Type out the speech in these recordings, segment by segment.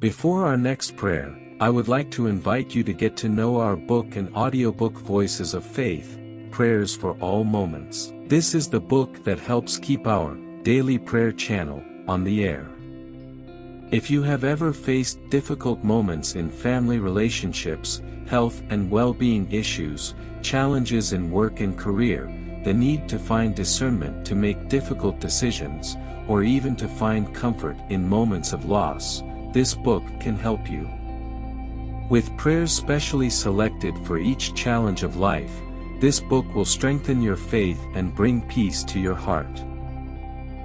Before our next prayer, I would like to invite you to get to know our book and audiobook Voices of Faith, Prayers for All Moments. This is the book that helps keep our daily prayer channel on the air. If you have ever faced difficult moments in family relationships, health and well-being issues, challenges in work and career, the need to find discernment to make difficult decisions, or even to find comfort in moments of loss, this book can help you. With prayers specially selected for each challenge of life, this book will strengthen your faith and bring peace to your heart.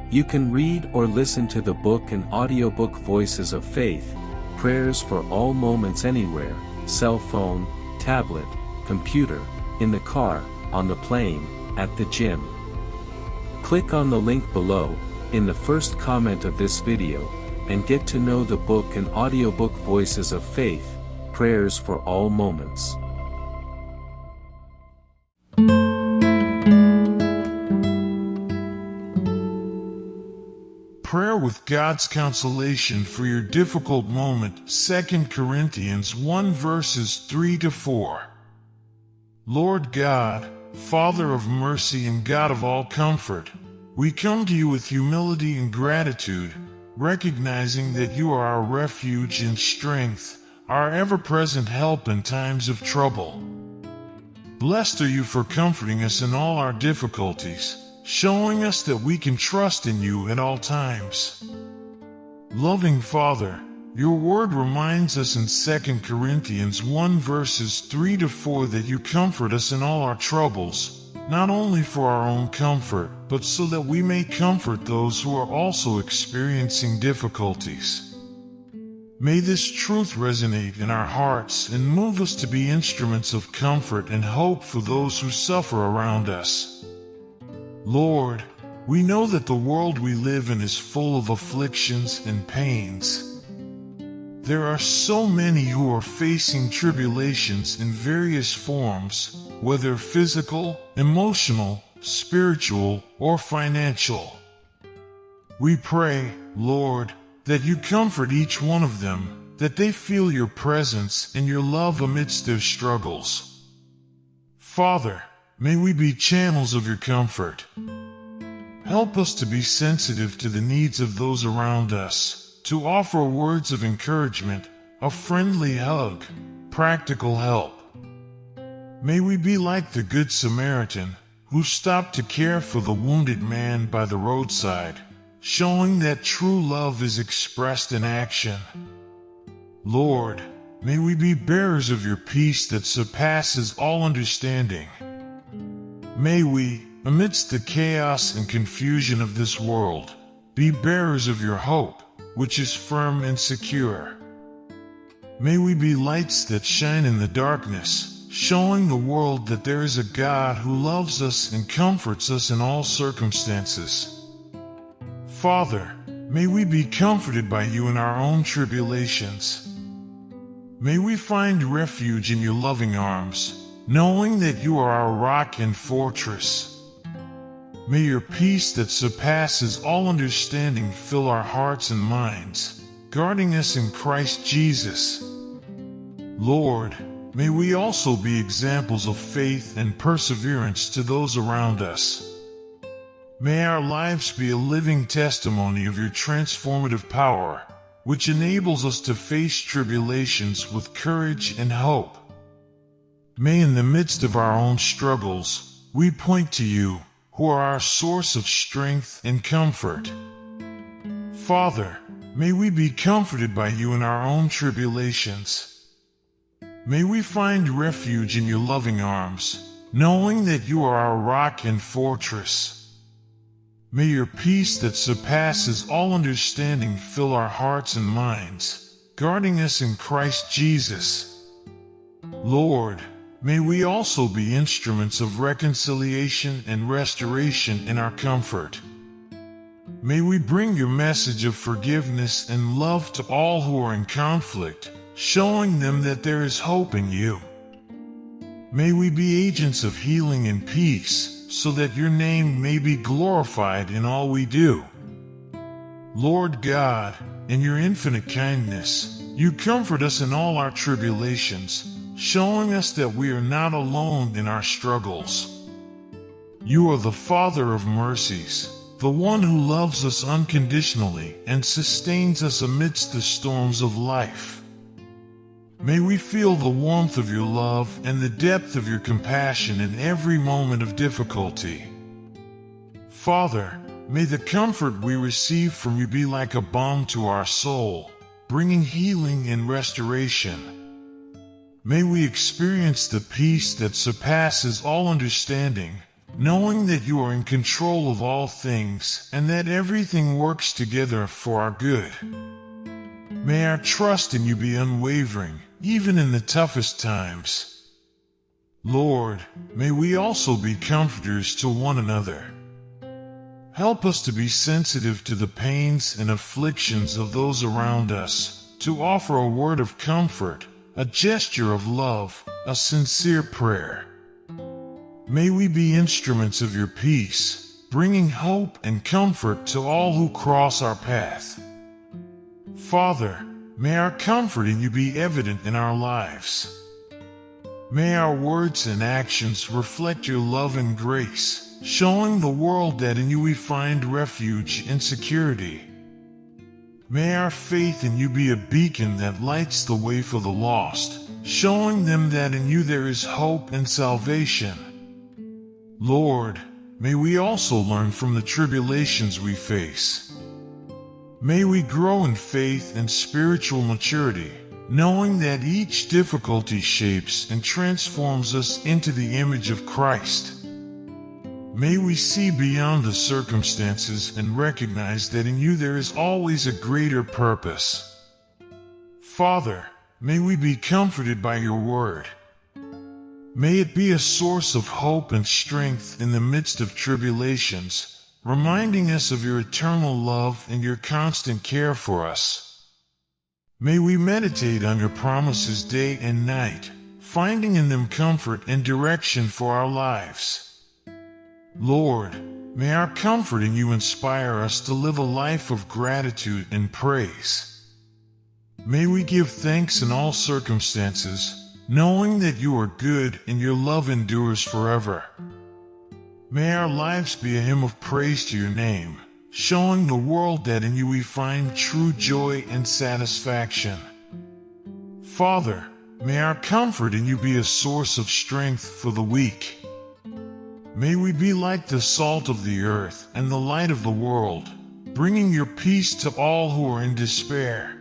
You can read or listen to the book and audiobook Voices of Faith, Prayers for All Moments anywhere, cell phone, tablet, computer, in the car, on the plane, at the gym. Click on the link below, in the first comment of this video, and get to know the book and audiobook Voices of Faith, Prayers for All Moments. Prayer with God's consolation for your difficult moment, 2 Corinthians 1 verses 3-4. Lord God, Father of mercy and God of all comfort, we come to you with humility and gratitude, recognizing that you are our refuge and strength, our ever-present help in times of trouble. Blessed are you for comforting us in all our difficulties, showing us that we can trust in you at all times. Loving Father, your word reminds us in 2 Corinthians 1 verses 3-4 that you comfort us in all our troubles, not only for our own comfort, but so that we may comfort those who are also experiencing difficulties. May this truth resonate in our hearts and move us to be instruments of comfort and hope for those who suffer around us. Lord, we know that the world we live in is full of afflictions and pains. There are so many who are facing tribulations in various forms, whether physical, emotional, spiritual, or financial. We pray, Lord, that you comfort each one of them, that they feel your presence and your love amidst their struggles. Father, may we be channels of your comfort. Help us to be sensitive to the needs of those around us, to offer words of encouragement, a friendly hug, practical help. May we be like the Good Samaritan, who stopped to care for the wounded man by the roadside, showing that true love is expressed in action. Lord, may we be bearers of your peace that surpasses all understanding. May we, amidst the chaos and confusion of this world, be bearers of your hope, which is firm and secure. May we be lights that shine in the darkness, showing the world that there is a God who loves us and comforts us in all circumstances. Father, may we be comforted by you in our own tribulations. May we find refuge in your loving arms, knowing that you are our rock and fortress. May your peace that surpasses all understanding fill our hearts and minds, guarding us in Christ Jesus. Lord, may we also be examples of faith and perseverance to those around us. May our lives be a living testimony of your transformative power, which enables us to face tribulations with courage and hope. May in the midst of our own struggles, we point to you, who are our source of strength and comfort. Father, may we be comforted by you in our own tribulations. May we find refuge in your loving arms, knowing that you are our rock and fortress. May your peace that surpasses all understanding fill our hearts and minds, guarding us in Christ Jesus. Lord, may we also be instruments of reconciliation and restoration in our comfort. May we bring your message of forgiveness and love to all who are in conflict, showing them that there is hope in you. May we be agents of healing and peace, so that your name may be glorified in all we do. Lord God, in your infinite kindness, You comfort us in all our tribulations, showing us that we are not alone in our struggles. You are the Father of mercies, the one who loves us unconditionally and sustains us amidst the storms of life. May we feel the warmth of your love and the depth of your compassion in every moment of difficulty. Father, may the comfort we receive from you be like a balm to our soul, bringing healing and restoration. May we experience the peace that surpasses all understanding, knowing that you are in control of all things and that everything works together for our good. May our trust in you be unwavering, even in the toughest times. Lord, may we also be comforters to one another. Help us to be sensitive to the pains and afflictions of those around us, to offer a word of comfort, a gesture of love, a sincere prayer. May we be instruments of your peace, bringing hope and comfort to all who cross our path. Father, may our comfort in you be evident in our lives. May our words and actions reflect your love and grace, showing the world that in you we find refuge and security. May our faith in you be a beacon that lights the way for the lost, showing them that in you there is hope and salvation. Lord, may we also learn from the tribulations we face. May we grow in faith and spiritual maturity, knowing that each difficulty shapes and transforms us into the image of Christ. May we see beyond the circumstances and recognize that in you there is always a greater purpose. Father, may we be comforted by your word. May it be a source of hope and strength in the midst of tribulations, reminding us of your eternal love and your constant care for us. May we meditate on your promises day and night, finding in them comfort and direction for our lives. Lord, may our comfort in you inspire us to live a life of gratitude and praise. May we give thanks in all circumstances, knowing that you are good and your love endures forever. May our lives be a hymn of praise to your name, showing the world that in you we find true joy and satisfaction. Father, may our comfort in you be a source of strength for the weak. May we be like the salt of the earth and the light of the world, bringing your peace to all who are in despair.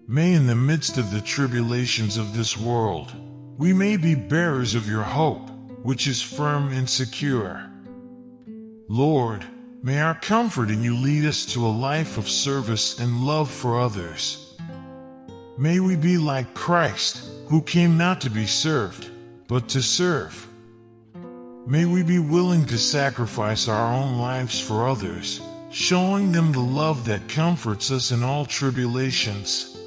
May in the midst of the tribulations of this world, we may be bearers of your hope, which is firm and secure. Lord, may our comfort in you lead us to a life of service and love for others. May we be like Christ, who came not to be served, but to serve. May we be willing to sacrifice our own lives for others, showing them the love that comforts us in all tribulations.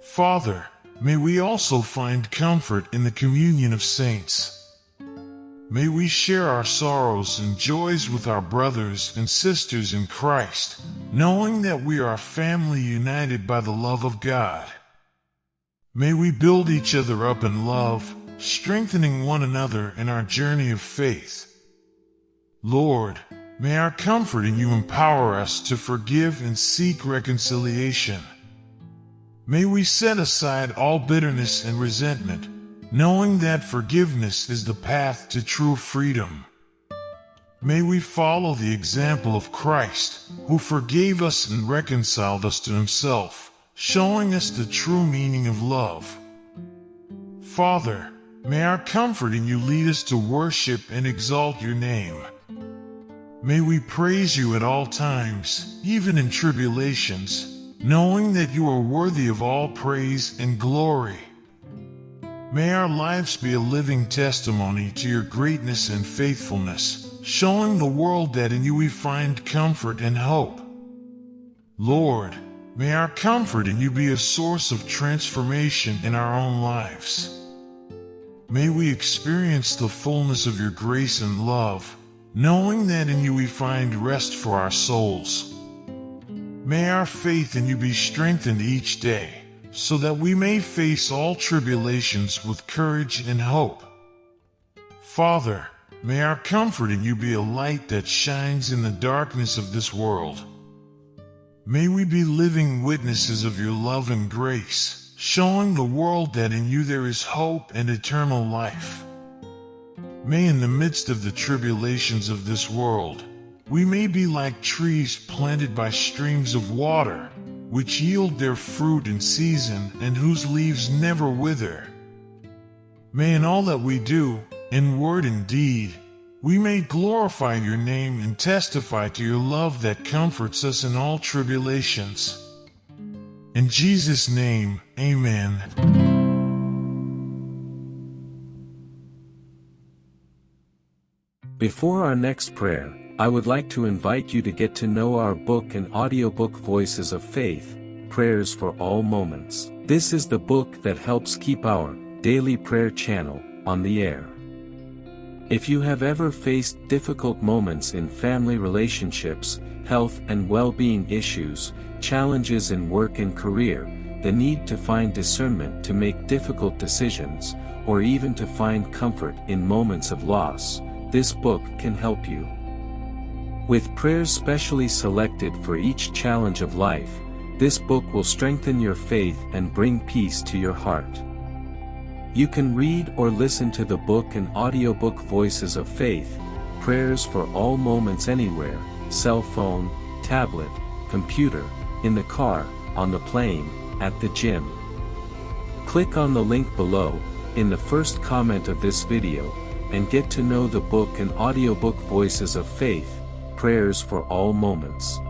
Father, may we also find comfort in the communion of saints. May we share our sorrows and joys with our brothers and sisters in Christ, knowing that we are a family united by the love of God. May we build each other up in love, strengthening one another in our journey of faith. Lord, may our comfort in you empower us to forgive and seek reconciliation. May we set aside all bitterness and resentment, knowing that forgiveness is the path to true freedom. May we follow the example of Christ, who forgave us and reconciled us to himself, showing us the true meaning of love. Father, may our comfort in you lead us to worship and exalt your name. May we praise you at all times, even in tribulations, knowing that you are worthy of all praise and glory. May our lives be a living testimony to your greatness and faithfulness, showing the world that in you we find comfort and hope. Lord, may our comfort in you be a source of transformation in our own lives. May we experience the fullness of your grace and love, knowing that in you we find rest for our souls. May our faith in you be strengthened each day, so that we may face all tribulations with courage and hope. Father, may our comfort in you be a light that shines in the darkness of this world. May we be living witnesses of your love and grace, showing the world that in you there is hope and eternal life. May in the midst of the tribulations of this world, we may be like trees planted by streams of water, which yield their fruit in season and whose leaves never wither. May in all that we do, in word and deed, we may glorify your name and testify to your love that comforts us in all tribulations. In Jesus' name, amen. Before our next prayer, I would like to invite you to get to know our book and audiobook Voices of Faith, Prayers for All Moments. This is the book that helps keep our daily prayer channel on the air. If you have ever faced difficult moments in family relationships, health and well-being issues, challenges in work and career, the need to find discernment to make difficult decisions, or even to find comfort in moments of loss, this book can help you. With prayers specially selected for each challenge of life, this book will strengthen your faith and bring peace to your heart. You can read or listen to the book and audiobook Voices of Faith, Prayers for All Moments anywhere, cell phone, tablet, computer, in the car, on the plane, at the gym. Click on the link below, in the first comment of this video, and get to know the book and audiobook Voices of Faith, Prayers for All Moments.